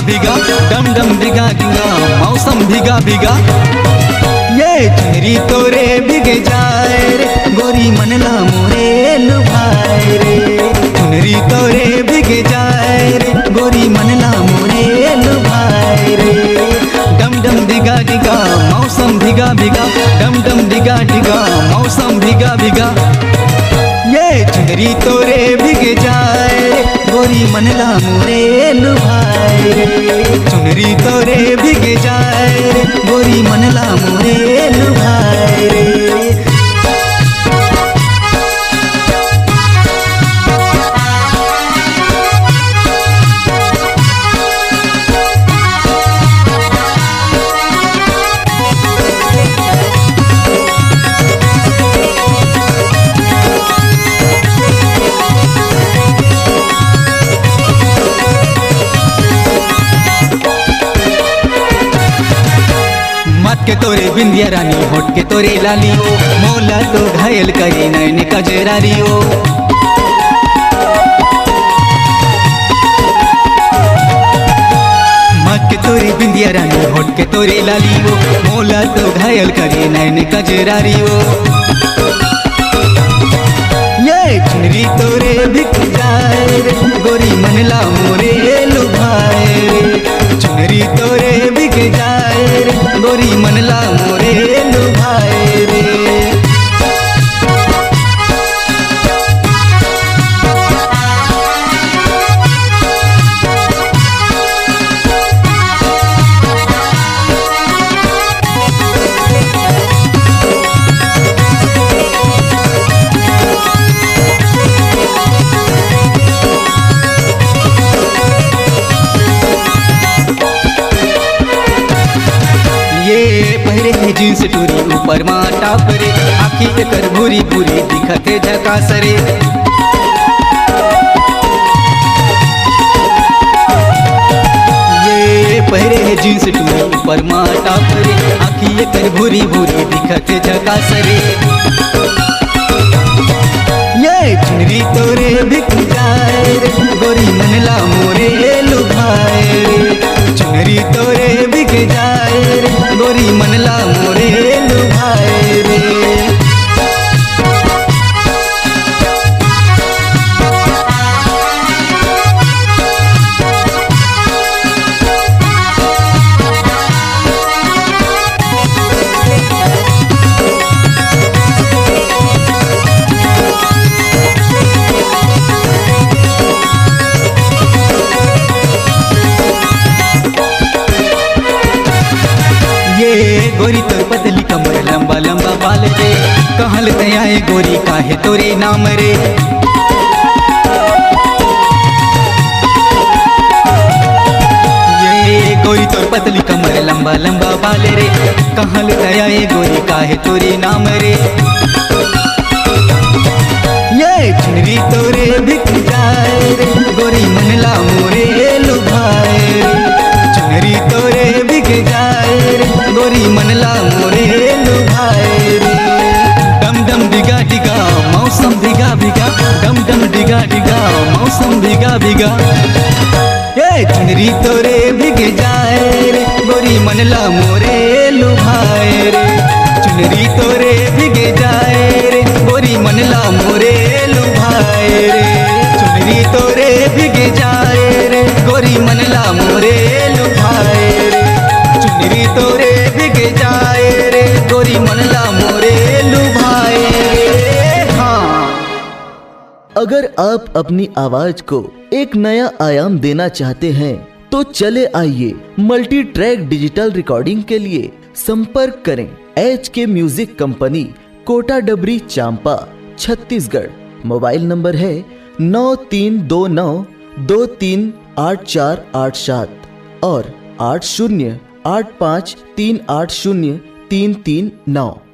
भीगा, डम डम डिगा डिगा मौसम भीगा भीगा। ये चुनरी तोरे भीगे जाए रे, गोरी मनला मोरे लुभाए रे। चुनरी तोरे भीगे जाए रे, गोरी मनला मोरे लुभाए रे। डम डम डिगा डिगा मौसम भीगा भीगा, डम डम डिगा डिगा मौसम भीगा भीगा। ये चुनरी तोरे भीगे जाए रे, गोरी मनला मोरे लुभाए रे। चुनरी तोरे भीगे जाए रे, गोरी मनला मोरे लुभाए रे। के तोरे बिंदिया रानी, होठ के तोरे लाली ओ, मोला तो घायल करी नैन कजरारी ओ। मत के तोरे बिंदिया रानी, होठ के तोरे लाली ओ, मोला तो घायल करी नैन कजरारी ओ। ये चुनरी तोरे बिक जाए रे, गोरी मनला मोरे लुभाए रे। चुनरी तोरे बिक जाए रे, गोरी मनला मोरे लुभाए रे। जींस टूरी ऊपर माँ टाप रे, आखी एकर भूरी भूरी दिखते झकास रे। ये पहरे है जींस टूरी ऊपर माँ टाप रे, आखी एकर भूरी भूरी दिखते झकास रे। ये चुनरी तोरे बिक जाए रे, गोरी मनला मोरे लुभाए रे। चुनरी तोरे बिक जाए रे, गोरी मनला मोरे लुभाए रे। गोरी तोर पतली कमर लंबा लंबा बाल रे, कहल तयाए गोरी काहे तोरे नाम रे। ये गोरी तोर पतली कमर लंबा लंबा बाल रे, कहल तयाए गोरी काहे तोरे नाम रे। ये चुनरी तोरे बिक जाए रे, गोरी मनला मोरे लुभाए रे। चुनरी तोरे बिक जाए रे, गोरी मनला मोरे लुभाए रे। डम डम डिगा डिगा मौसम भीगा भीगा, डम डम डिगा डिगा मौसम भीगा भीगा। ये चुनरी तोरे बिक जाए रे, गोरी मनला मोरे लुभाए रे। चुनरी तोरे बिक जाए रे, गोरी मनला मोरे लुभाए रे। चुनरी तोरे बिक जाए रे, गोरी मनला मोरे लुभाए रे। चुनरी तोरे बिक जाए रे, गोरी मनला मोरे लुभाए रे। हाँ, अगर आप अपनी आवाज को एक नया आयाम देना चाहते हैं तो चले आइए मल्टी ट्रैक डिजिटल रिकॉर्डिंग के लिए संपर्क करें HK म्यूजिक कंपनी, कोटा डबरी, चांपा, छत्तीसगढ़। मोबाइल नंबर है 9329238487 और 8085380339।